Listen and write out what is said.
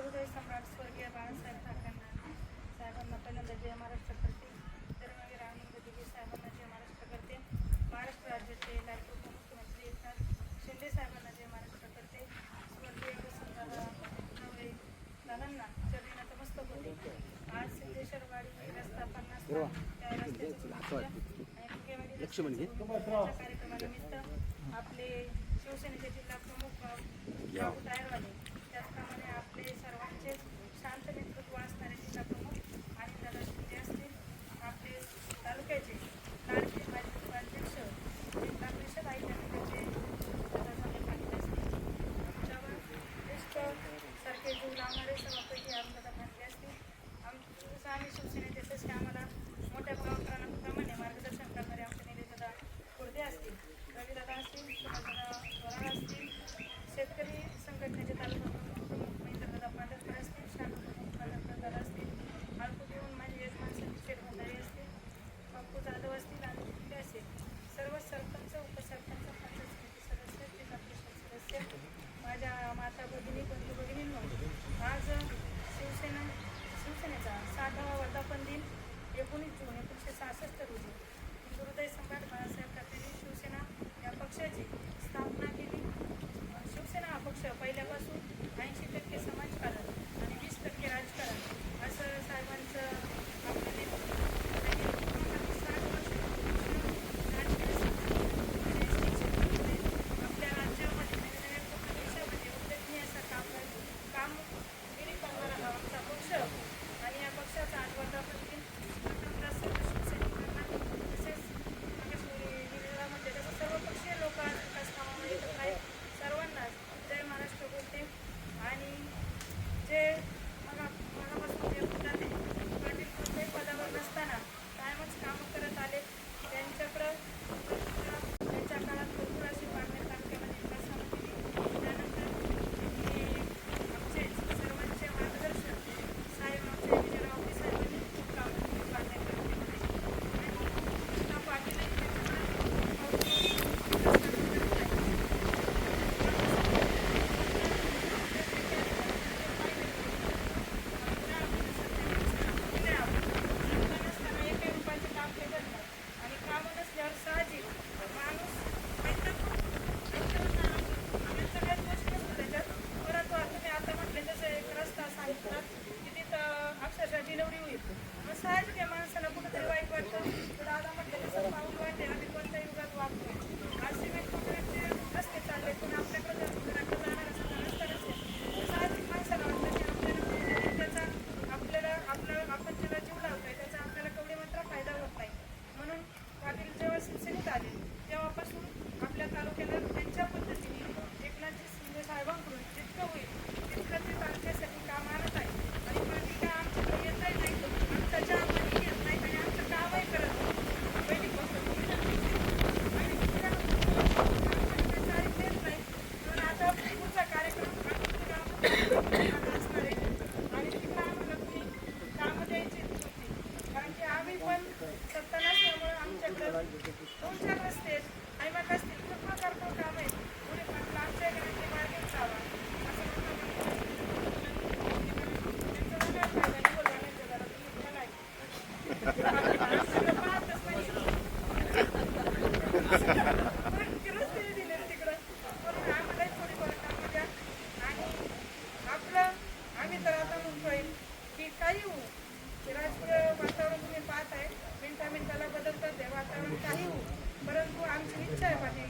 हृदय सम्राट स्वर्गीय बाळासाहेब ठाकरेंना साहेबांना पहिल्यांदा जय महाराष्ट्र करते. धर्मवीर आनंद दिघे साहेबांना जय महाराष्ट्र करते. महाराष्ट्र राज्याचे लाडके उपमुख्यमंत्री एकनाथ शिंदे साहेबांना जय महाराष्ट्र करते. स्वर्गीय वसंतदादा नवरे दादांना चरणी नतमस्तक होते. आज सिद्धेश्वरवाडी रस्ता 50 त्या रस्त्याची कार्यक्रमानिमित्त आपले शिवसेनेचे जिल्हा प्रमुख तयारवाले, त्याचप्रमाणे आपले सर्वांचे शांत नेतृत्व असणारे जिल्हा प्रमुख आणि दादा शिंदे असतील, आपले तालुक्याचे लाडके माजी उपाध्यक्ष जिल्हा परिषद आयुक्तांचे दादासाहेब पाटील असतील, आमच्यावर ज्येष्ठ सारखे जीव लावणारे सर्वपैकी दादा पाटील असतील, आम्ही शिवसेनेचे सदस्य आम्हाला मोठ्या प्रमाणे मार्गदर्शन करणारे आमचे निलेशदादा कुर्दे असतील, रविदादा असतील, सुभाषदादा वराड असतील, शेतकरी संघटनेचे तालुका प्रमुख महेंद्रदादा पांढरकर असतील, शांतदादा दादा असतील, आळकूट येऊन माझे यजमान शेठ भंडारी असतील, बापू जाधव असतील आणि कुठले असेल सर्व सरपंच, उपसरपंच, पंचायत समिती सदस्य, जिल्हा परिषद सदस्य, माझ्या माता भगिनी, बंधू भगिनींनो, आज शिवसेनेचा 60वा वर्धापन दिन 19 जून 1966 रोजी हिंदू हृदय सम्राट बाळासाहेब ठाकरेंनी शिवसेना या पक्षाची स्थापना केली. शिवसेना हा पक्ष पहिल्यापासून 80% समाजकारण आणि 20% राजकारण असं साहेबांचं आपल्याला 60 वर्ष आपल्या राज्यामध्ये देशामध्ये उल्लेखनीय असं कामगिरी करणारा हा आमचा पक्ष आणि या पक्षाचा आज वर्धापन दिन सर्वपक्षीय लोक आज विकास कामामध्ये येत आहेत. सर्वांनाच जय महाराष्ट्र बोलते आणि जे मनापासून जे जाते पाटील कोणत्याही पदावर नसताना कायमच कामं करत आले, त्यांच्या काळात भरपूर अशी पाडणे तालुक्यामध्ये विकासाला केली. त्यानंतर आमचे सर्वांचे मार्गदर्शन साहेब आमचे विजयराव साहेबांनी खूप काम पाडणे करते आणि पाटील डिलिव्हरी होईल. मग साहजिक आहे माणसाला कुठंतरी वाईट वाटतं. दादा म्हटलं तसं पाऊल वाटते आम्ही कोणत्या युगात वागतोय. आज सिमेंट कॉन्क्रीटचे रस्ते चालले पण आपल्याकडे जर घराकडे जाणार असेल तर रस्ता नसेल, साहजिक माणसाला वाटतं की त्याचा आपण ज्याला जीव लावतोय त्याचा आपल्याला केवढे मात्र फायदा होत नाही. म्हणून पाटील जेव्हा शिवसेनेत आले तेव्हापासून आपल्या तालुक्याला त्यांच्या पद्धतीने एकनाथजी शिंदे साहेबांकडून जितकं होईल तितकं ते तालुक्यासाठी काम आणत आहे. आणि पाटील काय आमच्याकडे येतही नाही, आमचा चहा पाणी घेत नाही आणि आमचं कामही करत नाही. पहिली गोष्ट आणि चारी देत नाही. म्हणून आता पुढचा कार्यक्रम असणार आहे आणि तिकडं आम्हाला तुम्ही कामं द्यायची होती, कारण की आम्ही पण सत्ता नसल्यामुळे आमच्याकडं 2-4 रस्ते आणि मग असतील खूप प्रकारचं काम आहे. पुढे म्हटलं आमच्या घरातले मार्गेच जावा असं रस्ते दिले तिकडं म्हणून आम्हालाही थोडीफार कामं द्या. आणि आपलं आम्ही तर आता म्हणतोय की काही होऊ, राजकीय वातावरण तुम्ही पाहत आहे, मिनिटाला बदलतं ते वातावरण काही होऊ, परंतु आमची इच्छा आहे पाटील